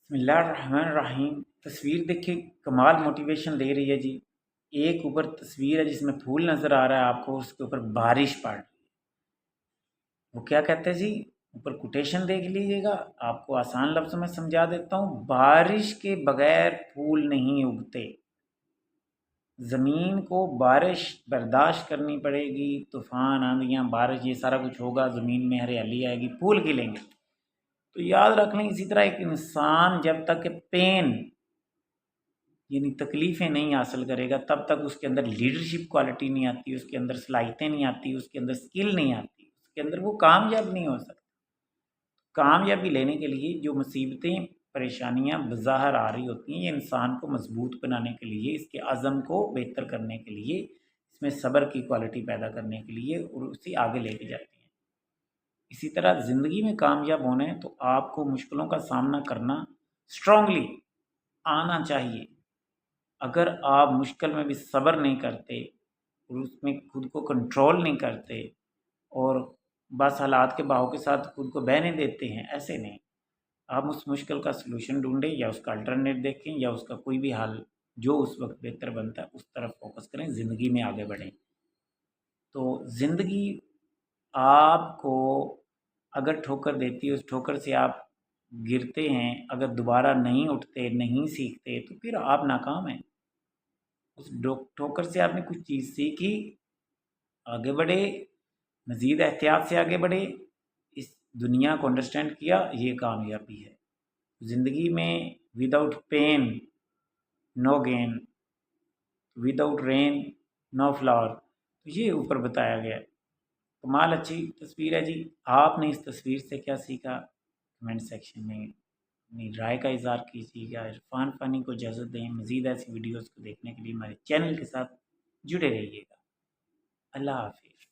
बिस्मिल्लाहिर्रहमानिर्रहीम। तस्वीर देखिए कमाल मोटिवेशन दे रही है जी। एक ऊपर तस्वीर है जिसमें फूल नज़र आ रहा है आपको, उसके ऊपर बारिश पड़ रही है। वो क्या कहते हैं जी, ऊपर कोटेशन देख लीजिएगा, आपको आसान लफ्ज़ों में समझा देता हूँ। बारिश के बगैर फूल नहीं उगते। ज़मीन को बारिश बर्दाश्त करनी पड़ेगी, तूफ़ान, आंधियाँ, बारिश, ये सारा कुछ होगा, ज़मीन में हरियाली आएगी, फूल खिलेंगे। तो याद रख लें, इसी तरह एक इंसान जब तक पेन यानी तकलीफ़ें नहीं हासिल करेगा तब तक उसके अंदर लीडरशिप क्वालिटी नहीं आती, उसके अंदर सलाहियतें नहीं आती, उसके अंदर स्किल नहीं आती, उसके अंदर वो कामयाब नहीं हो सकता। कामयाबी लेने के लिए जो मुसीबतें, परेशानियां बज़ाहिर आ रही होती हैं, ये इंसान को मजबूत बनाने के लिए, इसके अज़म को बेहतर करने के लिए, इसमें सब्र की क्वालिटी पैदा करने के लिए और उसे आगे लेके जाती हैं। इसी तरह ज़िंदगी में कामयाब होना है तो आपको मुश्किलों का सामना करना स्ट्रांगली आना चाहिए। अगर आप मुश्किल में भी सब्र नहीं करते और उसमें खुद को कंट्रोल नहीं करते और बस हालात के बहाव के साथ खुद को बहने देते हैं, ऐसे नहीं। आप उस मुश्किल का सलूशन ढूंढें या उसका अल्टरनेट देखें या उसका कोई भी हल जो उस वक्त बेहतर बनता है उस तरफ फोकस करें, ज़िंदगी में आगे बढ़ें। तो ज़िंदगी आपको अगर ठोकर देती है, उस ठोकर से आप गिरते हैं, अगर दोबारा नहीं उठते, नहीं सीखते, तो फिर आप नाकाम हैं। उस ठोकर से आपने कुछ चीज़ सीखी, आगे बढ़े, मज़ीद एहतियात से आगे बढ़े, इस दुनिया को अंडरस्टैंड किया, ये कामयाबी है। ज़िंदगी में without pain no gain, without rain no flower, तो ये ऊपर बताया गया है। कमाल अच्छी तस्वीर है जी। आपने इस तस्वीर से क्या सीखा, कमेंट सेक्शन में अपनी राय का इज़हार कीजिएगा। इरफान फ़नी को इजाज़त दें। मज़ीद ऐसी वीडियोज़ को देखने के लिए हमारे चैनल के साथ जुड़े रहिएगा। अल्लाह हाफ़िज़।